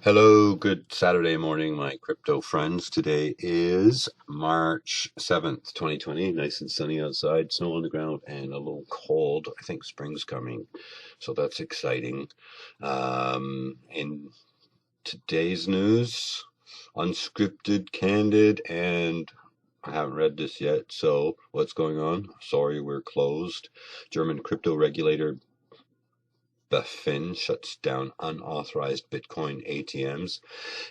Hello, good Saturday morning, my crypto friends. Today is March 7th, 2020. Nice and sunny outside, snow on the ground, and a little cold. I think spring's coming, so that's exciting. In today's news, unscripted, candid, and I haven't read this yet, so what's going on? Sorry, we're closed. German crypto regulator BaFin shuts down unauthorized Bitcoin ATMs.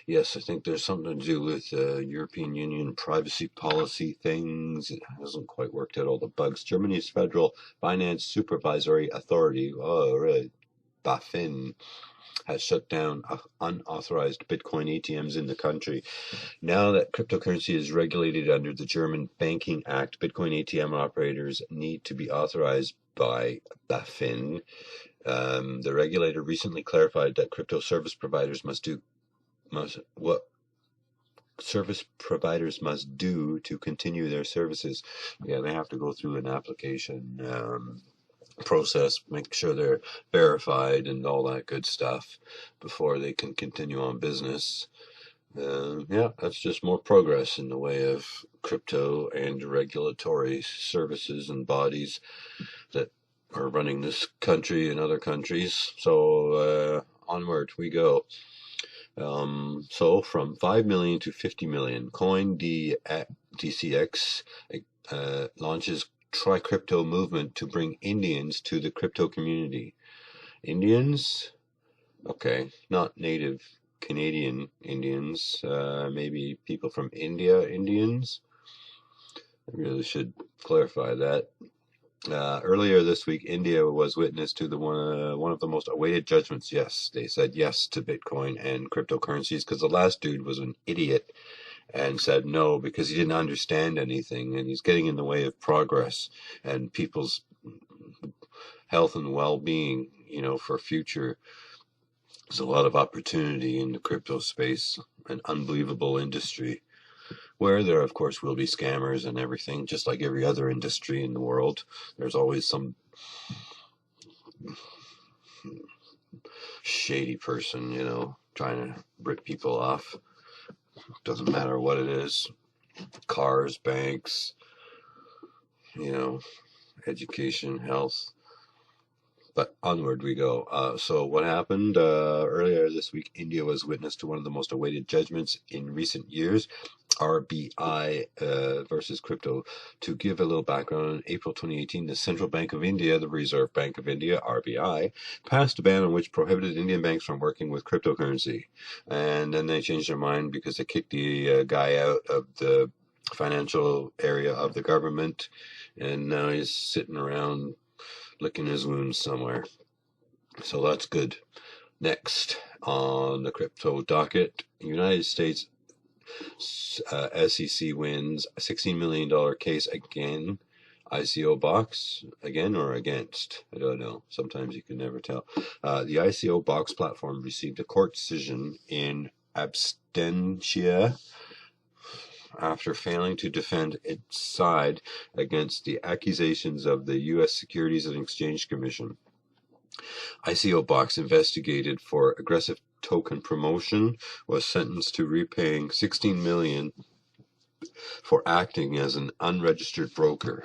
Yes, I think there's something to do with European Union privacy policy things. It hasn't quite worked out all the bugs. Germany's Federal Finance Supervisory Authority, oh, right, BaFin, has shut down unauthorized Bitcoin ATMs in the country. Now that cryptocurrency is regulated under the German Banking Act, Bitcoin ATM operators need to be authorized by BaFin. The regulator recently clarified that crypto service providers must do what service providers must do to continue their services. Yeah, they have to go through an application process, make sure they're verified and all that good stuff before they can continue on business. Yeah, that's just more progress in the way of crypto and regulatory services and bodies that are running this country and other countries. So onward we go. So from 5 million to 50 million, DCX launches tri-crypto movement to bring Indians to the crypto community. Indians? Okay, not native Canadian Indians, maybe people from India Indians. I really should clarify that. Earlier this week, India was witness to one of the most awaited judgments. Yes, they said yes to Bitcoin and cryptocurrencies because the last dude was an idiot and said no because he didn't understand anything, and he's getting in the way of progress and people's health and well-being. For future, there's a lot of opportunity in the crypto space, an unbelievable industry where there, of course, will be scammers and everything, just like every other industry in the world. There's always some shady person, trying to rip people off. Doesn't matter what it is. Cars, banks, education, health. But onward we go. So what happened earlier this week? India was witness to one of the most awaited judgments in recent years, RBI versus crypto. To give a little background, in April 2018, the Central Bank of India, the Reserve Bank of India, RBI, passed a ban on which prohibited Indian banks from working with cryptocurrency. And then they changed their mind because they kicked the guy out of the financial area of the government, and now he's sitting around licking his wounds somewhere. So that's good. Next on the crypto docket, United States SEC wins a $16 million case again. ICO box again or against? I don't know. Sometimes you can never tell. The ICO box platform received a court decision in absentia after failing to defend its side against the accusations of the U.S. Securities and Exchange Commission. ICO Box, investigated for aggressive token promotion, was sentenced to repaying $16 million for acting as an unregistered broker.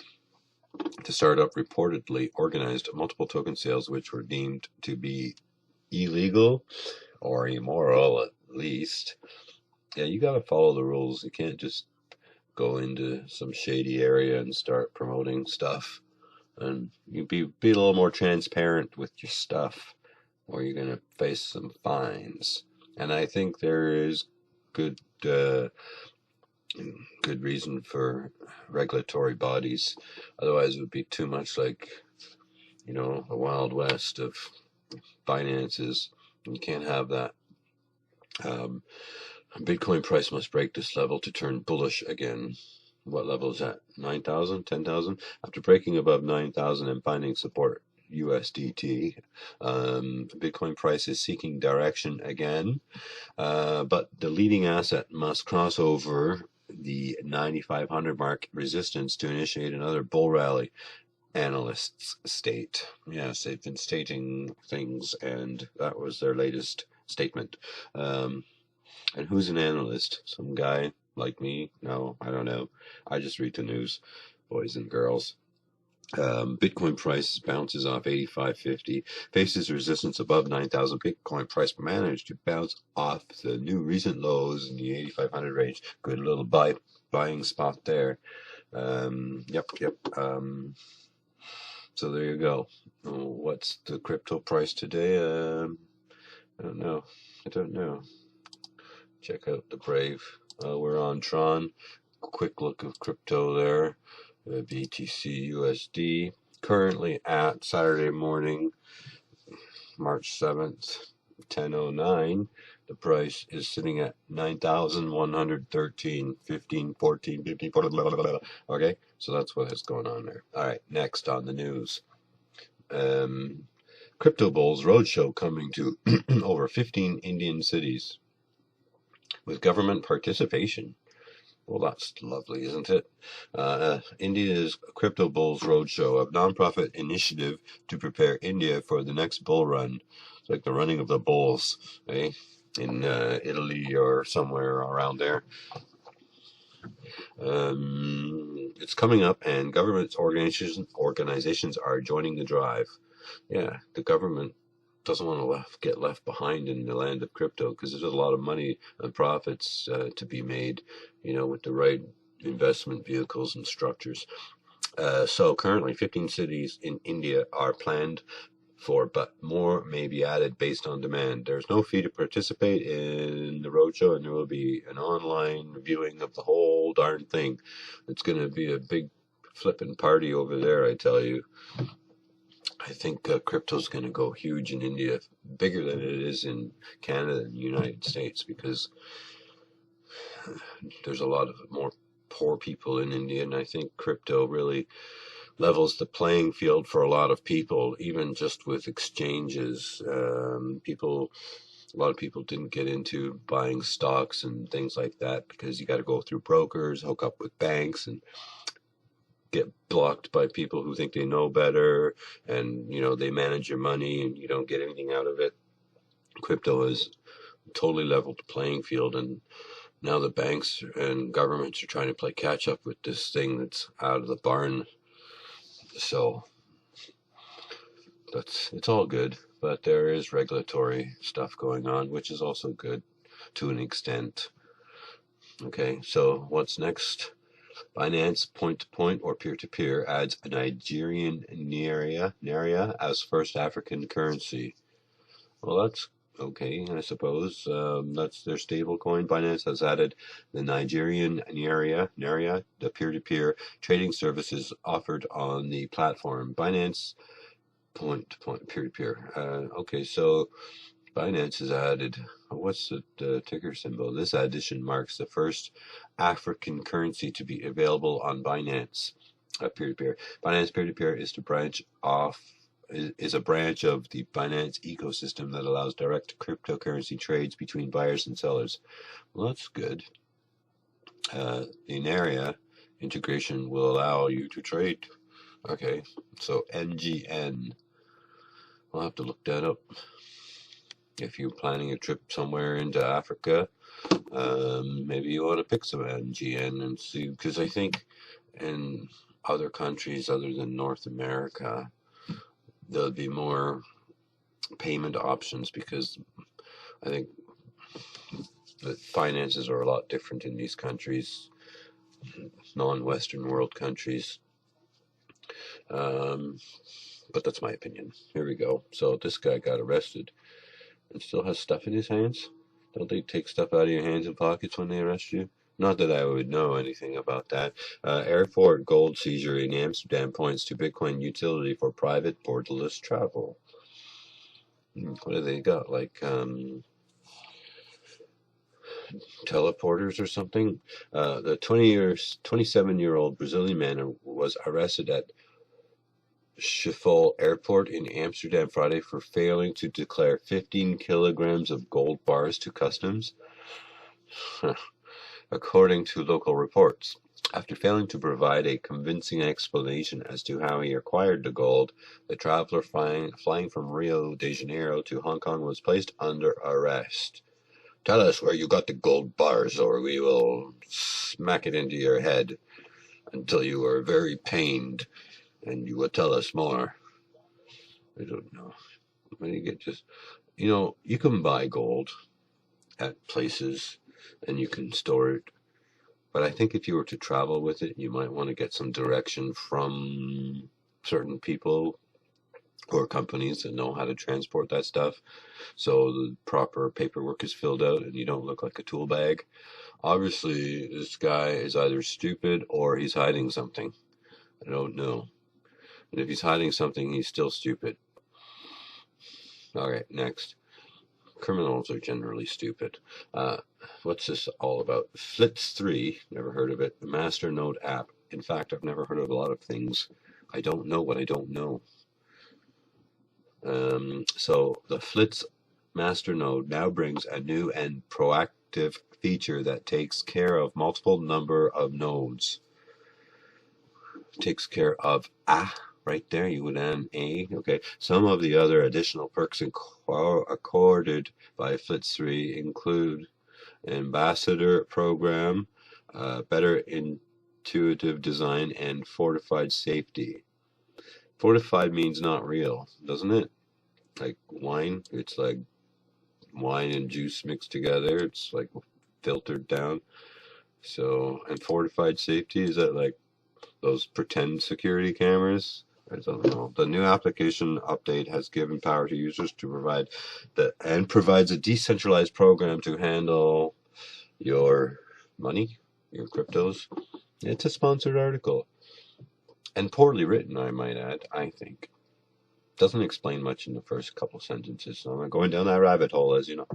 The startup reportedly organized multiple token sales which were deemed to be illegal or immoral, at least. Yeah, you got to follow the rules. You can't just go into some shady area and start promoting stuff. And you be a little more transparent with your stuff, or you're going to face some fines. And I think there is good reason for regulatory bodies. Otherwise, it would be too much like, the Wild West of finances. You can't have that. Bitcoin price must break this level to turn bullish again. What level is that? 9,000? 10,000? After breaking above 9,000 and finding support, USDT, Bitcoin price is seeking direction again. But the leading asset must cross over the 9,500 mark resistance to initiate another bull rally, analysts state. Yes, they've been stating things, and that was their latest statement. And who's an analyst? Some guy like me? No, I don't know. I just read the news, boys and girls. Bitcoin price bounces off 85.50, faces resistance above 9,000. Bitcoin price managed to bounce off the new recent lows in the 8,500 range. Good little buying spot there. Yep. So there you go. What's the crypto price today? I don't know. Check out the Brave. We're on Tron. Quick look of crypto there. BTC USD. Currently at Saturday morning, March 7th, 10:09. The price is sitting at 9,113, 15, 14, 15, 14, blah, blah, blah, blah. Okay, so that's what is going on there. All right, next on the news. Crypto Bulls Roadshow coming to over 15 Indian cities with government participation. Well, that's lovely, isn't it? India's Crypto Bulls Roadshow, a nonprofit initiative to prepare India for the next bull run. It's like the running of the bulls, eh? In Italy or somewhere around there. It's coming up, and government organizations are joining the drive. Yeah, the government doesn't want to get left behind in the land of crypto, because there's a lot of money and profits to be made, with the right investment vehicles and structures. So currently 15 cities in India are planned for, but more may be added based on demand. There's no fee to participate in the roadshow, and there will be an online viewing of the whole darn thing. It's going to be a big flipping party over there, I tell you. I think crypto's going to go huge in India, bigger than it is in Canada and the United States, because there's a lot of more poor people in India, and I think crypto really levels the playing field for a lot of people, even just with exchanges. A lot of people didn't get into buying stocks and things like that because you got to go through brokers, hook up with banks, and get blocked by people who think they know better, and they manage your money and you don't get anything out of it. Crypto has totally leveled the playing field, and now the banks and governments are trying to play catch up with this thing that's out of the barn. So it's all good, but there is regulatory stuff going on, which is also good to an extent. Okay, so what's next? Binance point-to-point or peer-to-peer adds a Nigerian naira as first African currency. Well, that's okay, I suppose. That's their stable coin. Binance has added the Nigerian naira, the peer-to-peer trading services offered on the platform. Binance point-to-point, peer-to-peer. Okay, so Binance has added, what's the ticker symbol? This addition marks the first African currency to be available on Binance peer-to-peer. Binance peer-to-peer is a branch of the Binance ecosystem that allows direct cryptocurrency trades between buyers and sellers. Well, that's good. The Naira integration will allow you to trade. Okay, so NGN. I'll have to look that up. If you're planning a trip somewhere into Africa, maybe you want to pick some NGN and see, because I think in other countries other than North America, there'll be more payment options, because I think the finances are a lot different in these countries, non-Western world countries. But that's my opinion. Here we go. So this guy got arrested and still has stuff in his hands. Don't they take stuff out of your hands and pockets when they arrest you? Not that I would know anything about that. Airport gold seizure in Amsterdam points to Bitcoin utility for private borderless travel. What do they got? Like teleporters or something? The 27-year-old Brazilian man was arrested at Schiphol Airport in Amsterdam Friday for failing to declare 15 kilograms of gold bars to customs, according to local reports. After failing to provide a convincing explanation as to how he acquired the gold, the traveler flying from Rio de Janeiro to Hong Kong was placed under arrest. Tell us where you got the gold bars, or we will smack it into your head until you are very pained, and you will tell us more. I don't know. When you get just, you can buy gold at places, and you can store it. But I think if you were to travel with it, you might want to get some direction from certain people or companies that know how to transport that stuff, so the proper paperwork is filled out and you don't look like a tool bag. Obviously, this guy is either stupid or he's hiding something. I don't know. And if he's hiding something, he's still stupid. All right, next. Criminals are generally stupid. What's this all about? Flitz 3, never heard of it. The Masternode app. In fact, I've never heard of a lot of things. I don't know what I don't know. So the Flitz Masternode now brings a new and proactive feature that takes care of multiple number of nodes. Takes care of right there, you would add an A. Okay. Some of the other additional perks accorded by Flitz 3 include ambassador program, better intuitive design, and fortified safety. Fortified means not real, doesn't it? Like wine, it's like wine and juice mixed together. It's like filtered down. So, and fortified safety, is that like those pretend security cameras? I don't know. The new application update has given power to users to provides a decentralized program to handle your money, your cryptos. It's a sponsored article. And poorly written, I might add, I think. Doesn't explain much in the first couple sentences, so I'm not going down that rabbit hole, as you know.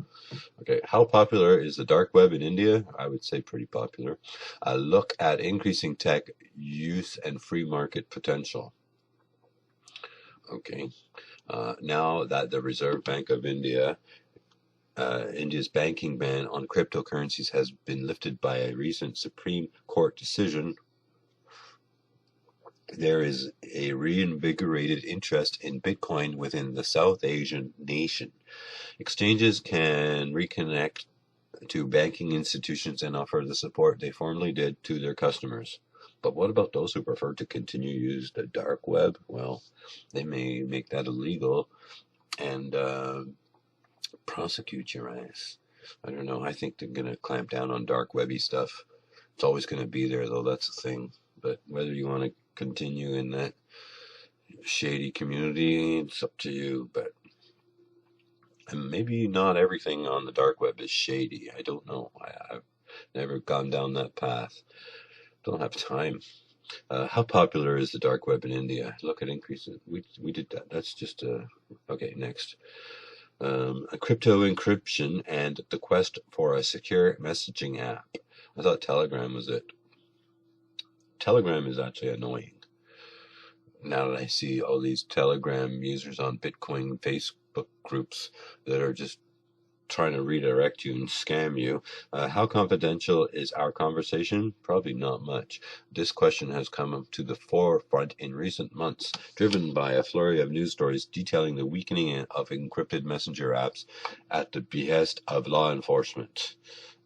Okay, how popular is the dark web in India? I would say pretty popular. A look at increasing tech use and free market potential. Okay, now that the Reserve Bank of India's banking ban on cryptocurrencies has been lifted by a recent Supreme Court decision, there is a reinvigorated interest in Bitcoin within the South Asian nation. Exchanges can reconnect to banking institutions and offer the support they formerly did to their customers. But what about those who prefer to continue to use the dark web? Well, they may make that illegal and prosecute your ass. I don't know. I think they're going to clamp down on dark webby stuff. It's always going to be there, though. That's the thing. But whether you want to continue in that shady community, it's up to you. But and maybe not everything on the dark web is shady. I don't know. I've never gone down that path. Don't have time. How popular is the dark web in India? Look at increases. We did that. That's just okay. Next, a crypto encryption and the quest for a secure messaging app. I thought Telegram was it. Telegram is actually annoying. Now that I see all these Telegram users on Bitcoin Facebook groups that are just trying to redirect you and scam you. How confidential is our conversation? Probably not much. This question has come up to the forefront in recent months, driven by a flurry of news stories detailing the weakening of encrypted messenger apps at the behest of law enforcement.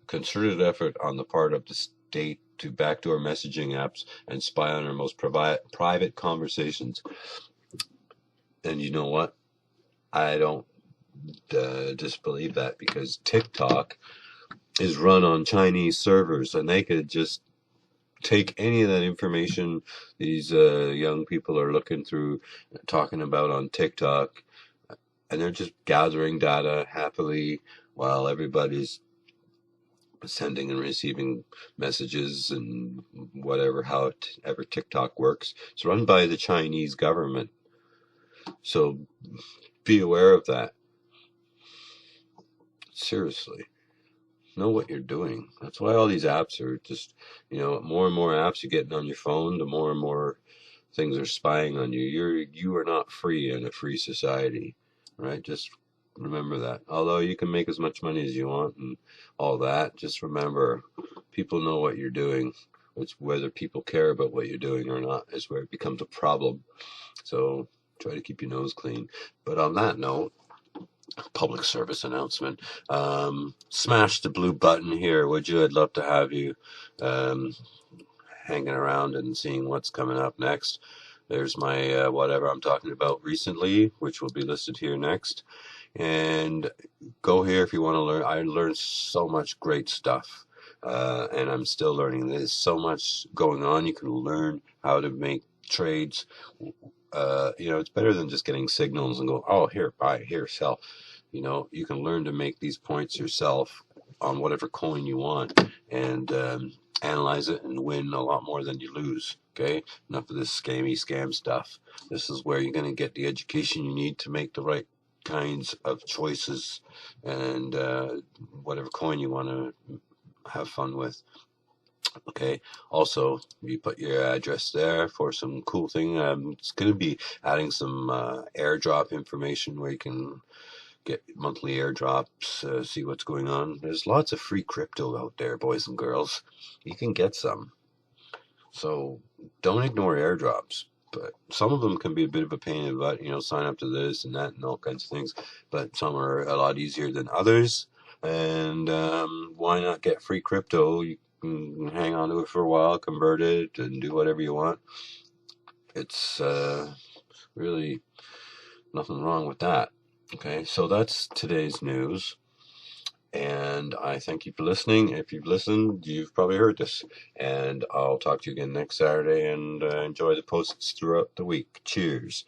Concerted effort on the part of the state to backdoor messaging apps and spy on our most private conversations. And you know what? I don't disbelieve that, because TikTok is run on Chinese servers, and they could just take any of that information these young people are looking through, talking about on TikTok, and they're just gathering data happily while everybody's sending and receiving messages and whatever, however TikTok works. It's run by the Chinese government, so be aware of that. Seriously, know what you're doing. That's why all these apps are just, more and more apps you're getting on your phone, the more and more things are spying on you. You are not free in a free society, right? Just remember that. Although you can make as much money as you want and all that, just remember, people know what you're doing. It's whether people care about what you're doing or not is where it becomes a problem. So try to keep your nose clean. But on that note, public service announcement. Smash the blue button here, would you? I'd love to have you um, hanging around and seeing what's coming up next. There's my whatever I'm talking about recently, which will be listed here next. And go here if you want to learn. I learned so much great stuff. And I'm still learning. There's so much going on. You can learn how to make trades. It's better than just getting signals and go, oh, here, buy, here, sell. You can learn to make these points yourself on whatever coin you want and analyze it and win a lot more than you lose. Okay? Enough of this scam stuff. This is where you're going to get the education you need to make the right kinds of choices and whatever coin you want to have fun with. Okay. Also, you put your address there for some cool thing. It's going to be adding some airdrop information where you can get monthly airdrops, see what's going on. There's lots of free crypto out there, boys and girls. You can get some. So don't ignore airdrops. But some of them can be a bit of a pain in the butt, sign up to this and that and all kinds of things. But some are a lot easier than others. And why not get free crypto? You can hang on to it for a while, convert it, and do whatever you want. It's really nothing wrong with that. Okay, so that's today's news. And I thank you for listening. If you've listened, you've probably heard this. And I'll talk to you again next Saturday and enjoy the posts throughout the week. Cheers.